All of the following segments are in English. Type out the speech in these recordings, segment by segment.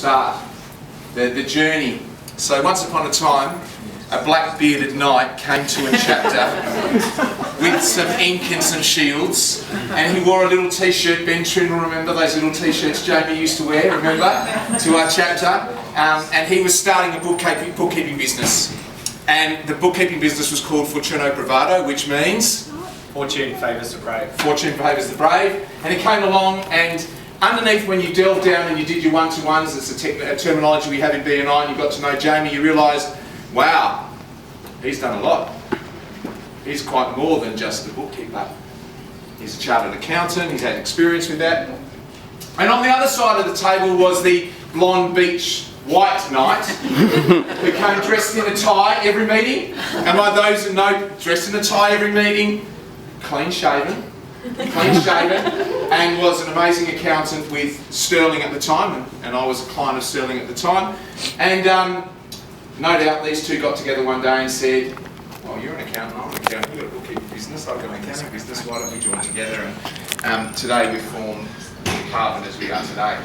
start, the journey. So once upon a time, a black bearded knight came to a chapter with some ink and some shields, and he wore a little t-shirt. Ben Trin will remember those little t-shirts Jamie used to wear, remember, to our chapter. And he was starting a bookkeeping business. And the bookkeeping business was called Fortuno Bravado, which means? Fortune favours the brave. Fortune favours the brave. And he came along, and underneath, when you delved down and you did your one-to-ones, it's a terminology we have in B&I, and you got to know Jamie, you realised, wow, he's done a lot. He's quite more than just a bookkeeper. He's a chartered accountant, he's had experience with that. And on the other side of the table was the blonde beach white knight who came dressed in a tie every meeting. And by those who know, dressed in a tie every meeting, clean shaven, and was an amazing accountant with Sterling at the time, and I was a client of Sterling at the time. And no doubt these two got together one day and said, well, you're an accountant, I'm an accountant, you've got a bookkeeping business, I've got an accounting business, why don't we join together? And today we formed Carbon as we are today.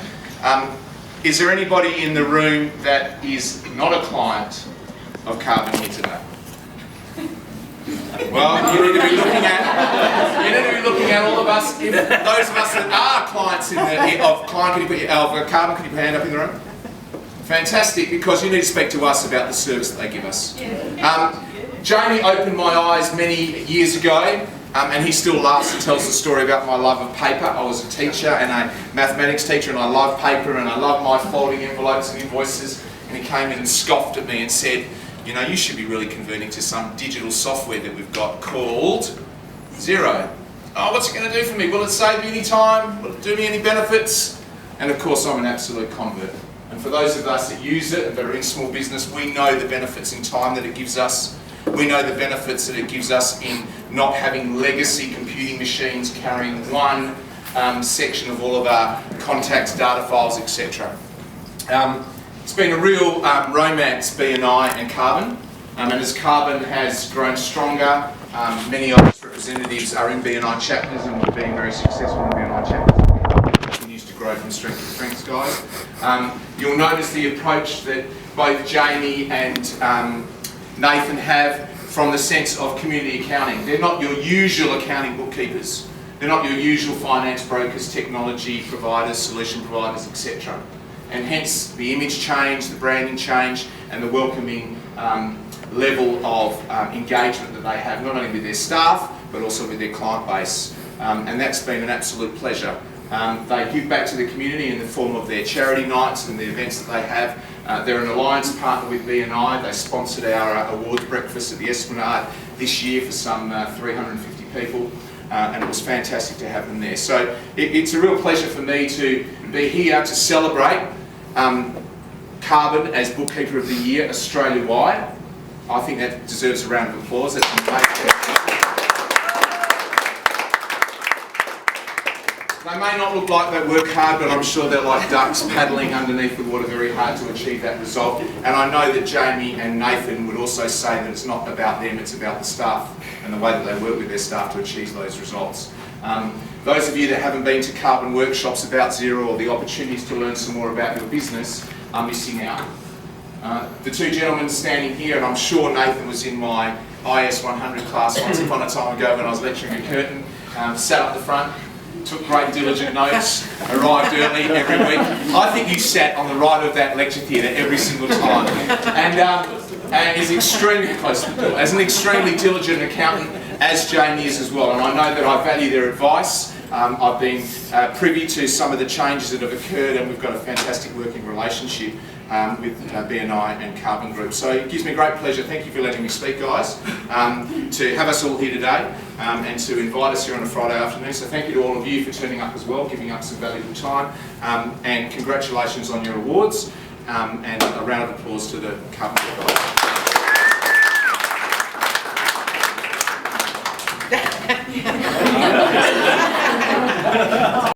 Is there anybody in the room that is not a client of Carbon here today? Well, you need to be looking at all of us. Those of us that are clients of Carbon, can you put your hand up in the room? Fantastic, because you need to speak to us about the service that they give us. Jamie opened my eyes many years ago, and he still laughs and tells the story about my love of paper. I was a teacher and a mathematics teacher, and I love paper, and I love my folding envelopes and invoices. And he came in and scoffed at me and said, you know, you should be really converting to some digital software that we've got called Xero. Oh, what's it going to do for me? Will it save me any time? Will it do me any benefits? And of course, I'm an absolute convert. And for those of us that use it and that are in small business, we know the benefits in time that it gives us. We know the benefits that it gives us in not having legacy computing machines carrying one section of all of our contacts, data files, etc. It's been a real romance, B&I and Carbon, and as Carbon has grown stronger, many of its representatives are in B&I chapters, and we've been very successful in B&I chapters. It continues to grow from strength to strength, guys. You'll notice the approach that both Jamie and Nathan have from the sense of community accounting. They're not your usual accounting bookkeepers. They're not your usual finance brokers, technology providers, solution providers, etc. And hence the image change, the branding change, and the welcoming level of engagement that they have, not only with their staff, but also with their client base. And that's been an absolute pleasure. They give back to the community in the form of their charity nights and the events that they have. They're an alliance partner with B&I. They sponsored our awards breakfast at the Esplanade this year for some 350 people. And it was fantastic to have them there. So it's a real pleasure for me to be here to celebrate Carbon as Bookkeeper of the Year Australia-wide. I think that deserves a round of applause. That's amazing. They may not look like they work hard, but I'm sure they're like ducks paddling underneath the water very hard to achieve that result. And I know that Jamie and Nathan would also say that it's not about them, it's about the staff and the way that they work with their staff to achieve those results. Those of you that haven't been to Carbon workshops about Xero or the opportunities to learn some more about your business are missing out. The two gentlemen standing here, and I'm sure Nathan was in my IS 100 class once upon a time ago when I was lecturing at Curtin, sat up the front, took great diligent notes, arrived early every week. I think you sat on the right of that lecture theatre every single time. And is extremely close to the door. As an extremely diligent accountant, as Jamie is as well. And I know that I value their advice. I've been privy to some of the changes that have occurred, and we've got a fantastic working relationship with B&I and Carbon Group. So it gives me great pleasure, thank you for letting me speak, guys, to have us all here today and to invite us here on a Friday afternoon. So thank you to all of you for turning up as well, giving up some valuable time, and congratulations on your awards, and a round of applause to the Carbon Group guys.